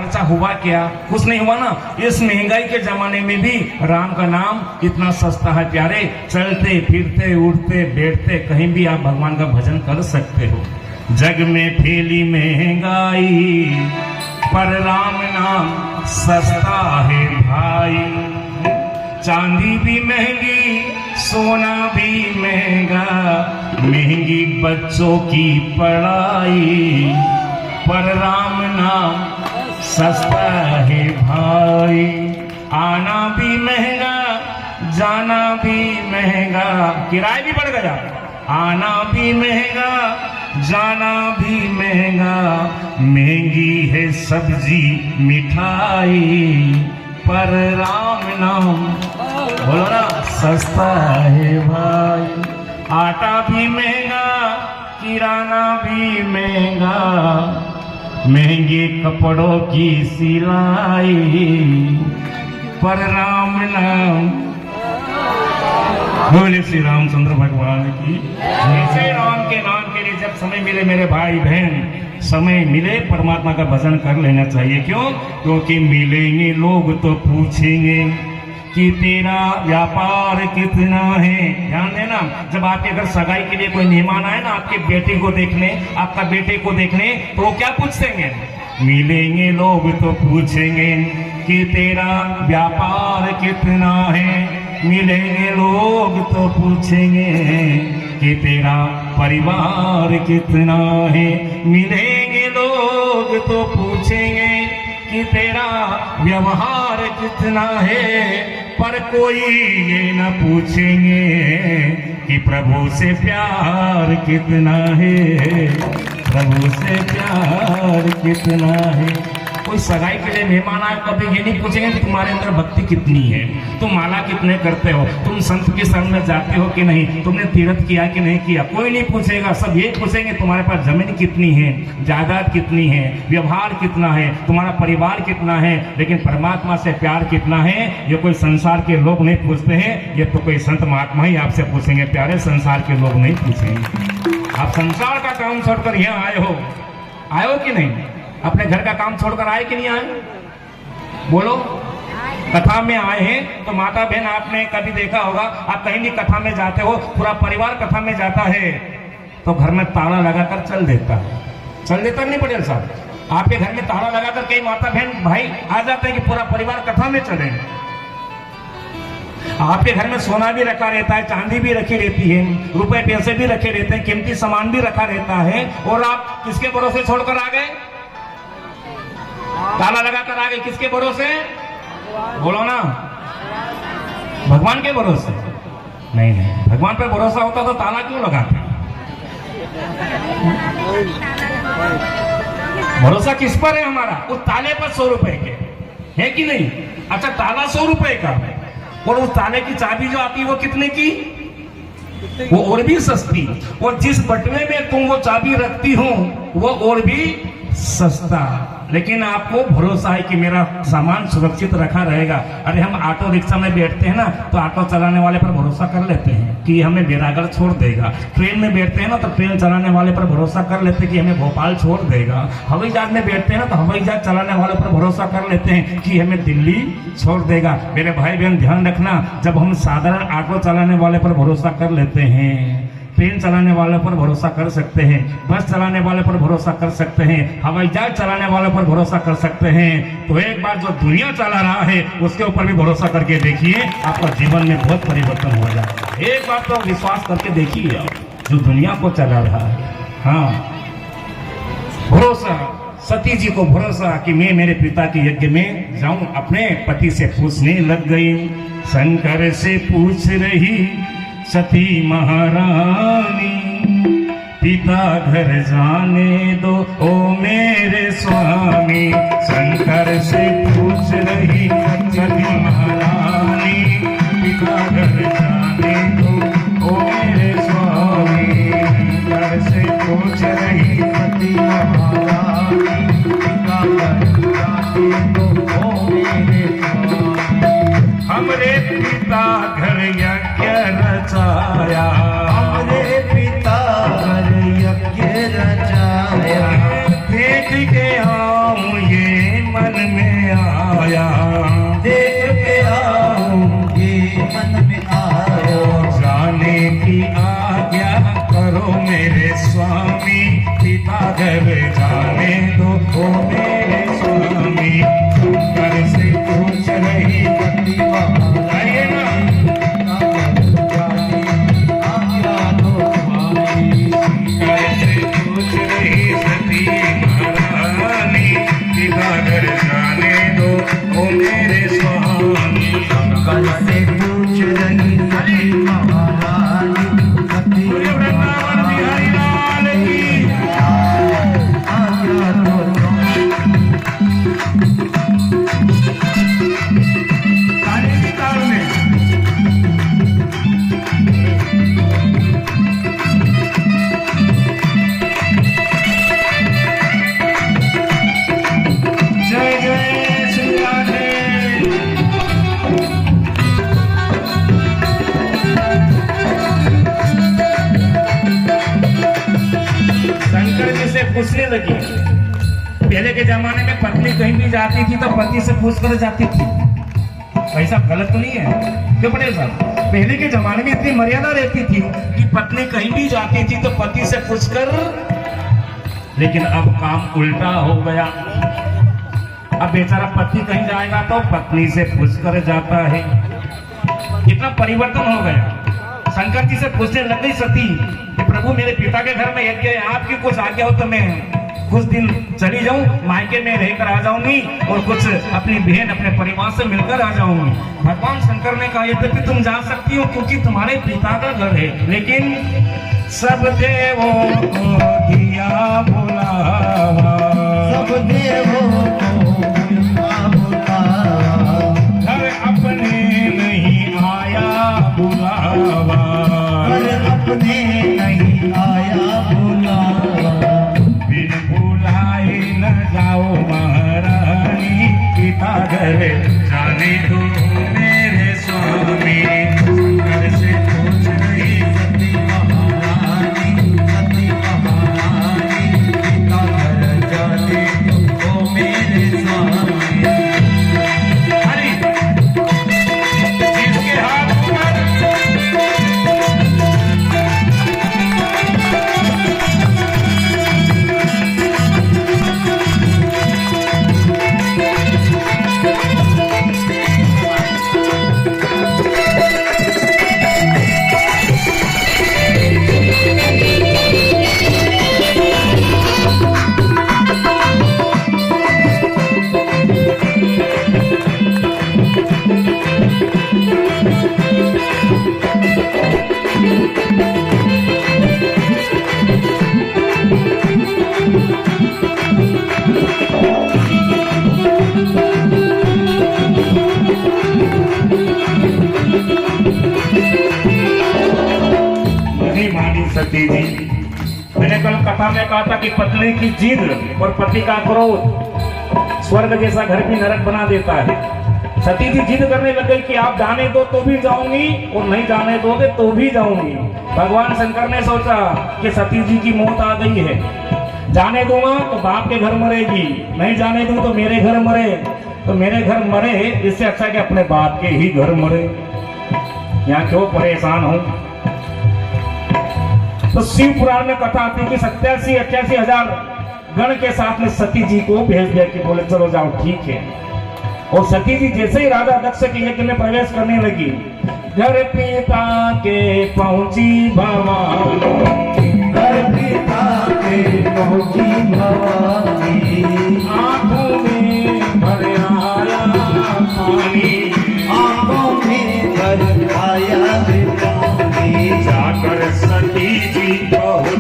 खर्चा हुआ क्या? कुछ नहीं हुआ ना। इस महंगाई के जमाने में भी राम का नाम इतना सस्ता है प्यारे। चलते फिरते उठते बैठते कहीं भी आप भगवान का भजन कर सकते हो। जग में फैली महंगाई पर राम नाम सस्ता है भाई। चांदी भी महंगी सोना भी महंगा, महंगी बच्चों की पढ़ाई पर राम नाम सस्ता है भाई। आना भी महंगा जाना भी महंगा, किराया भी बढ़ गया। आना भी महंगा जाना भी महंगा, महंगी है सब्जी मिठाई पर राम नाम बोलो ना सस्ता है भाई। आटा भी महंगा किराना भी महंगा, महंगे कपड़ों की सिलाई पर राम नाम। बोले श्री रामचंद्र भगवान की। ऐसे राम के नाम के लिए जब समय मिले मेरे भाई बहन, समय मिले परमात्मा का भजन कर लेना चाहिए। क्यों? क्योंकि मिलेंगे लोग तो पूछेंगे कि तेरा व्यापार कितना है। ध्यान देना, जब आपके घर सगाई के लिए कोई मेहमान आए ना आपके बेटे को देखने, आपका बेटे को देखने, तो वो क्या पूछेंगे? मिलेंगे लोग तो पूछेंगे कि तेरा व्यापार कितना है। मिलेंगे लोग तो पूछेंगे कि तेरा परिवार कितना है। मिलेंगे लोग तो पूछेंगे कि तेरा व्यवहार कितना है। पर कोई ये न पूछेंगे कि प्रभु से प्यार कितना है। प्रभु से प्यार कितना है। कोई सगाई के लिए मेहमान आए कभी ये नहीं पूछेंगे कि तुम्हारे अंदर भक्ति कितनी है, तुम माला कितने करते हो, तुम संत के शरण में जाते हो कि नहीं, तुमने तीर्थ किया कि नहीं किया। कोई नहीं पूछेगा। सब ये पूछेंगे तुम्हारे पास जमीन कितनी है, जायदाद कितनी है, व्यवहार कितना है, तुम्हारा परिवार कितना है। लेकिन परमात्मा से प्यार कितना है ये कोई संसार के लोग नहीं पूछते हैं। ये तो कोई संत महात्मा ही आपसे पूछेंगे प्यारे, संसार के लोग नहीं पूछेंगे। आप संसार का काम छोड़कर यहाँ आए हो कि नहीं? अपने घर का काम छोड़कर आए कि नहीं आए? बोलो। कथा में आए हैं तो माता बहन आपने कभी देखा होगा, आप कहीं भी कथा में जाते हो, पूरा परिवार कथा में जाता है तो घर में ताला लगाकर चल देता नहीं पटेल साहब? आपके घर में ताला लगाकर कई माता बहन भाई आ जाते हैं कि पूरा परिवार कथा में चले। आपके घर में सोना भी रखा रहता है, चांदी भी रखी रहती है, रुपए पैसे भी रखे रहते हैं, कीमती सामान भी रखा रहता है, और आप किसके भरोसे छोड़कर आ गए? ताला लगाकर आ गए। किसके भरोसे? बोलो ना। भगवान के भरोसे? नहीं, भगवान पर भरोसा होता तो ताला क्यों लगाते? भरोसा किस पर है हमारा? उस ताले पर 100 रुपए के है कि नहीं? अच्छा, ताला 100 रुपए का, और उस ताले की चाबी जो आती है वो कितने की? वो और भी सस्ती। और जिस बटवे में तुम वो चाबी रखती हो वो और भी सस्ता। लेकिन आपको भरोसा है कि मेरा सामान सुरक्षित रखा रहेगा। अरे हम ऑटो रिक्शा में बैठते हैं ना तो ऑटो चलाने वाले पर भरोसा कर लेते हैं कि हमें बेरागढ़ छोड़ देगा। ट्रेन में बैठते हैं ना तो ट्रेन चलाने वाले पर भरोसा कर लेते हैं कि हमें भोपाल छोड़ देगा। हवाई जहाज में बैठते हैं ना तो हवाई जहाज चलाने वाले पर भरोसा कर लेते हैं कि हमें दिल्ली छोड़ देगा। मेरे भाई बहन ध्यान रखना, जब हम साधारण ऑटो चलाने वाले पर भरोसा कर लेते हैं, ट्रेन चलाने वाले पर भरोसा कर सकते हैं, बस चलाने वाले पर भरोसा कर सकते हैं, हवाई जहाज चलाने वाले पर भरोसा कर सकते हैं, तो एक बार जो दुनिया चला रहा है उसके ऊपर भी भरोसा करके देखिए, आपका जीवन में बहुत परिवर्तन हो जाएगा। एक बार तो विश्वास करके देखिए आप, जो दुनिया को चला रहा है। हाँ, भरोसा। सती जी को भरोसा कि मैं मेरे पिता के यज्ञ में जाऊं। अपने पति से पूछने लग गई, शंकर से पूछ रही सती महारानी, पिता घर जाने दो ओ मेरे स्वामी। शंकर से पूछ रही सती महारानी, पिता घर जाने दो ओ मेरे स्वामी। शंकर से पूछ रही सती महारानी, पिता घर जाने दो ओ मेरे स्वामी। हमरे पिता घर यज्ञ रचाया, हमरे पिता घर यज्ञ रचाया, देख के आऊं ये मन में आया, देख के आऊंगी मन में आया। जाने की आज्ञा करो मेरे स्वामी, पिता घर जाने दो ओ मेरे स्वामी। शंकर से पूछ रही सती महारानी आइए ना, आज्ञा दो स्वामी। शंकर से पूछ रही सती महारानी, पिता घर जाने दो ओ मेरे स्वामी। शंकर से पूछ रही सती महारानी, सती बोलिए वृंदावन बिहारी लाल की। आज्ञा दो स्वामी। ताली की ताल में जय जय श्री राधे। शंकर जी से पूछने लगी, पहले के जमाने में पत्नी कहीं भी जाती थी तो पति से पूछ कर जाती थी, ऐसा गलत तो नहीं है क्यों पटेल साहब? पहले के जमाने में इतनी मर्यादा रहती थी कि पत्नी कहीं भी जाती थी तो पति से पूछकर, लेकिन अब काम उल्टा हो गया। अब बेचारा पति कहीं जाएगा तो पत्नी से पूछकर जाता है। कितना परिवर्तन हो गया। शंकर जी से पूछने लग गई सती कि प्रभु मेरे पिता के घर में यज्ञ है, आपकी कुछ आज्ञा हो तो मैं कुछ दिन चली जाऊं, मायके में रहकर आ जाऊंगी और कुछ अपनी बहन अपने परिवार से मिलकर आ जाऊंगी। भगवान शंकर ने कहा यद्यपि तुम जा सकती हो क्योंकि तुम्हारे पिता का घर है, लेकिन सब देवों को दिया बुलावा, सब देवों को बुलावा, घर अपने नहीं आया बुलावा, घर अपने नहीं आया बुलावा। बिन बुलाए न जाओ महारानी, पिता घर जाने दो मेरे स्वामी। शंकर से पूछ रही सती महारानी, सती महारानी, पिता घर जाने दो मेरे स्वामी। हरि जिसके हाथ पर नहीं मानी सती जी। मैंने कल कथा में कहा था कि पत्नी की जिद और पति का क्रोध स्वर्ग जैसा घर भी नरक बना देता है। सती जी जिद करने लग गई कि आप जाने दो तो भी जाऊंगी और नहीं जाने दोगे तो भी जाऊंगी। भगवान शंकर ने सोचा कि सती जी की मौत आ गई है, जाने दूंगा तो बाप के घर मरेगी, नहीं जाने दूं तो मेरे घर मरे, तो मेरे घर मरे इससे अच्छा कि अपने बाप के ही घर मरे, यहाँ क्यों परेशान हूं। तो शिव पुराण में कथा आती है कि 87-88 हजार गण के साथ में सती जी को भेज दिया कि बोले चलो जाओ ठीक है। और सती जी जैसे ही राजा दक्ष के यज्ञ में प्रवेश करने लगी, घर पिता के पहुंची भवानी, घर पिता के पहुंची भवानी, आंखों में भर आया पानी, आंखों में भर आया पानी। जाकर सती जी बहुत